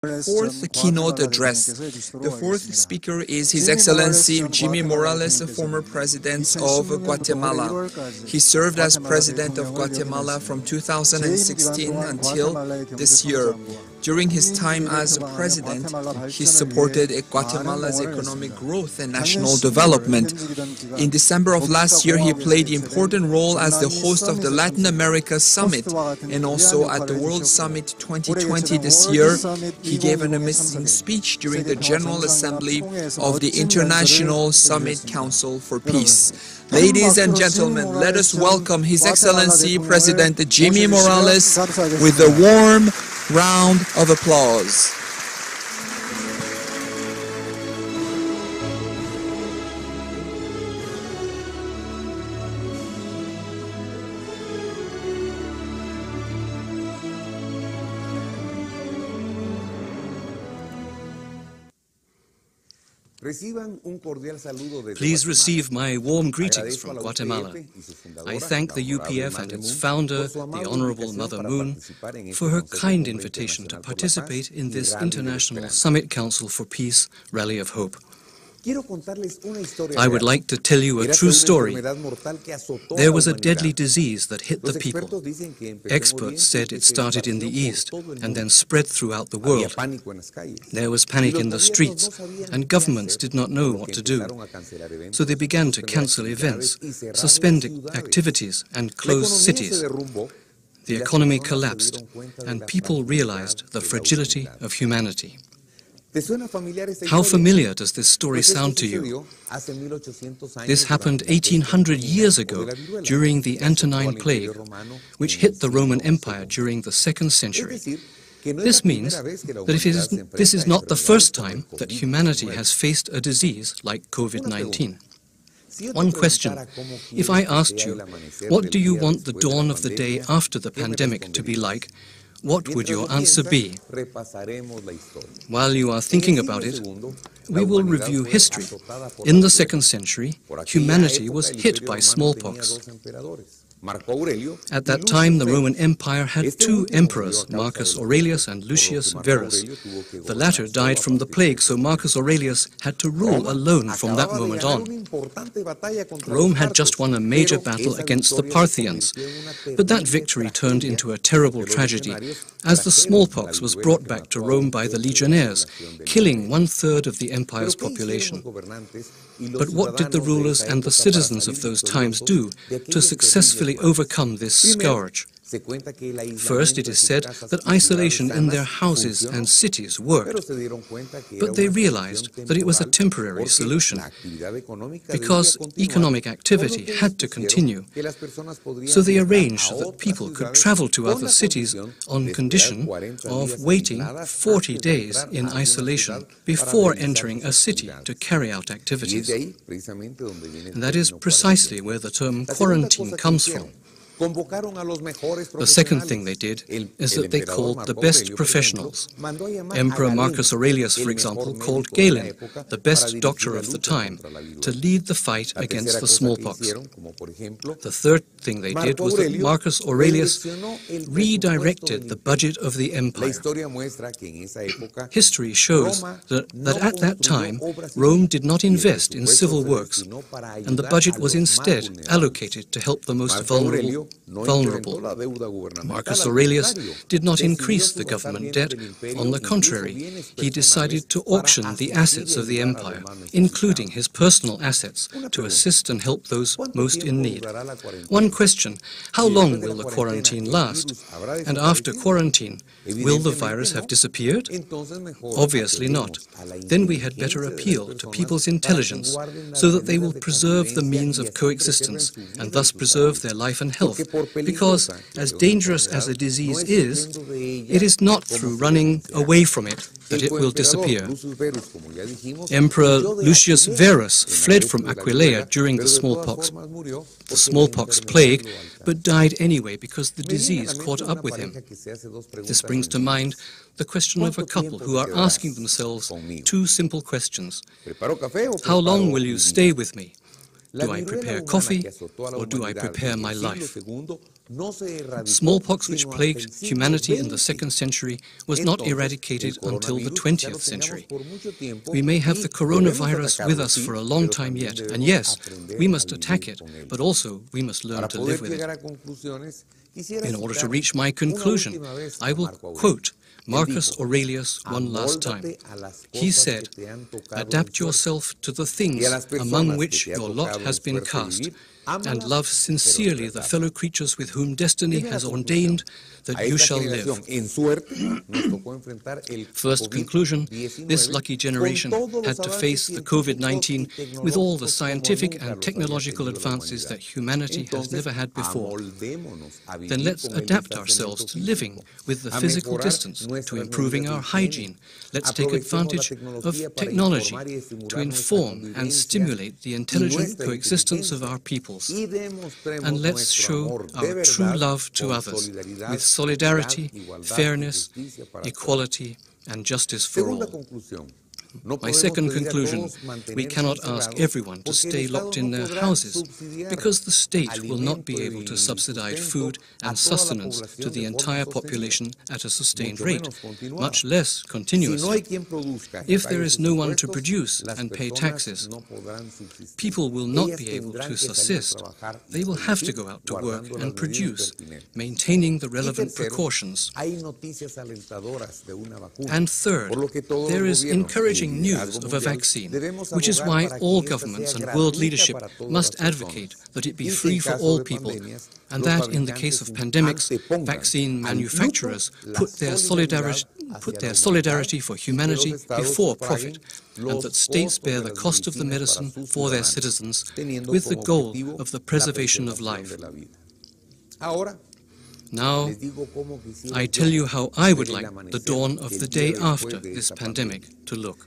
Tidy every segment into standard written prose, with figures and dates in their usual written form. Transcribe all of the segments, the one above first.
Fourth keynote address. The fourth speaker is His Excellency Jimmy Morales, former President of Guatemala. He served as President of Guatemala from 2016 until this year. During his time as President, he supported Guatemala's economic growth and national development. In December of last year, he played an important role as the host of the Latin America Summit, and also at the World Summit 2020 this year, he gave an amazing speech during the General Assembly of the International Summit Council for Peace. Ladies and gentlemen, let us welcome His Excellency President Jimmy Morales with a warm round of applause. Please receive my warm greetings from Guatemala. I thank the UPF and its founder, the Honorable Mother Moon, for her kind invitation to participate in this International Summit Council for Peace Rally of Hope. I would like to tell you a true story. There was a deadly disease that hit the people. Experts said it started in the East and then spread throughout the world. There was panic in the streets, and governments did not know what to do. So they began to cancel events, suspend activities, and close cities. The economy collapsed, and people realized the fragility of humanity. How familiar does this story sound to you? This happened 1800 years ago during the Antonine Plague, which hit the Roman Empire during the 2nd century. This means that this is not the first time that humanity has faced a disease like COVID-19. One question: if I asked you, what do you want the dawn of the day after the pandemic to be like? What would your answer be? While you are thinking about it, we will review history. In the 2nd century, humanity was hit by smallpox. At that time, the Roman Empire had 2 emperors, Marcus Aurelius and Lucius Verus. The latter died from the plague, so Marcus Aurelius had to rule alone from that moment on. Rome had just won a major battle against the Parthians, but that victory turned into a terrible tragedy, as the smallpox was brought back to Rome by the legionnaires, killing 1/3 of the empire's population. But what did the rulers and the citizens of those times do to successfully overcome this scourge? First, it is said that isolation in their houses and cities worked, but they realized that it was a temporary solution, because economic activity had to continue. So they arranged that people could travel to other cities on condition of waiting 40 days in isolation before entering a city to carry out activities. And that is precisely where the term quarantine comes from. The second thing they did is that they called the best professionals. Emperor Marcus Aurelius, for example, called Galen, the best doctor of the time, to lead the fight against the smallpox. The third thing they did was that Marcus Aurelius redirected the budget of the empire. History shows that at that time, Rome did not invest in civil works, and the budget was instead allocated to help the most vulnerable. Marcus Aurelius did not increase the government debt. On the contrary, he decided to auction the assets of the empire, including his personal assets, to assist and help those most in need. One question: how long will the quarantine last? And after quarantine, will the virus have disappeared? Obviously not. Then we had better appeal to people's intelligence so that they will preserve the means of coexistence and thus preserve their life and health. Because, as dangerous as a disease is, it is not through running away from it that it will disappear. Emperor Lucius Verus fled from Aquileia during the smallpox plague, but died anyway because the disease caught up with him. This brings to mind the question of a couple who are asking themselves 2 simple questions. How long will you stay with me? Do I prepare coffee, or do I prepare my life? Smallpox, which plagued humanity in the 2nd century, was not eradicated until the 20th century. We may have the coronavirus with us for a long time yet, and yes, we must attack it, but also we must learn to live with it. In order to reach my conclusion, I will quote Marcus Aurelius one last time. He said, "Adapt yourself to the things among which your lot has been cast, and love sincerely the fellow creatures with whom destiny has ordained that you shall live." First conclusion, this lucky generation had to face the COVID-19 with all the scientific and technological advances that humanity has never had before. Then let's adapt ourselves to living with the physical distance, to improving our hygiene. Let's take advantage of technology to inform and stimulate the intelligent coexistence of our peoples. And let's show our true love to others with solidarity, fairness, equality, and justice for all. My second conclusion, we cannot ask everyone to stay locked in their houses because the state will not be able to subsidize food and sustenance to the entire population at a sustained rate, much less continuously. If there is no one to produce and pay taxes, people will not be able to subsist. They will have to go out to work and produce, maintaining the relevant precautions. And third, there is encouraging news of a vaccine, which is why all governments and world leadership must advocate that it be free for all people, and that in the case of pandemics, vaccine manufacturers put their solidarity for humanity before profit, and that states bear the cost of the medicine for their citizens with the goal of the preservation of life. Now, I tell you how I would like the dawn of the day after this pandemic to look.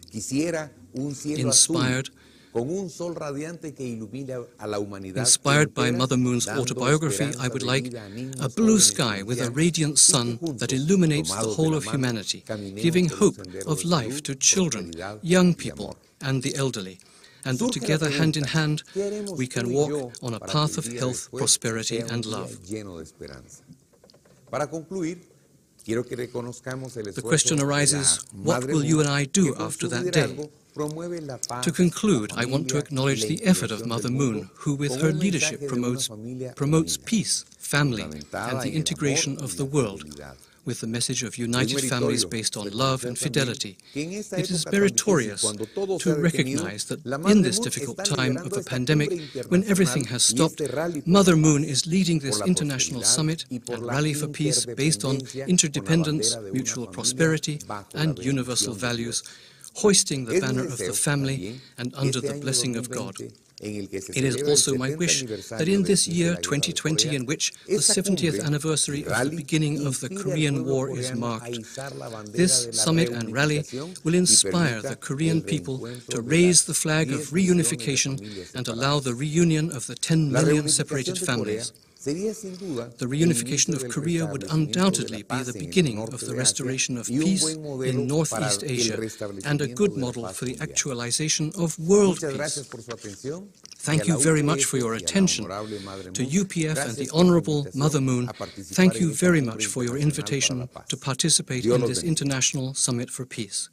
Inspired by Mother Moon's autobiography, I would like a blue sky with a radiant sun that illuminates the whole of humanity, giving hope of life to children, young people, and the elderly. And that together, hand in hand, we can walk on a path of health, prosperity, and love. The question arises, what will you and I do after that day? To conclude, I want to acknowledge the effort of Mother Moon, who with her leadership promotes peace, family, and the integration of the world, with the message of united families based on love and fidelity. It is meritorious to recognize that in this difficult time of a pandemic, when everything has stopped, Mother Moon is leading this international summit and rally for peace based on interdependence, mutual prosperity, and universal values, hoisting the banner of the family and under the blessing of God. It is also my wish that in this year 2020, in which the 70th anniversary of the beginning of the Korean War is marked, this summit and rally will inspire the Korean people to raise the flag of reunification and allow the reunion of the 10 million separated families. The reunification of Korea would undoubtedly be the beginning of the restoration of peace in Northeast Asia and a good model for the actualization of world peace. Thank you very much for your attention. To UPF and the Honorable Mother Moon, thank you very much for your invitation to participate in this International Summit for Peace.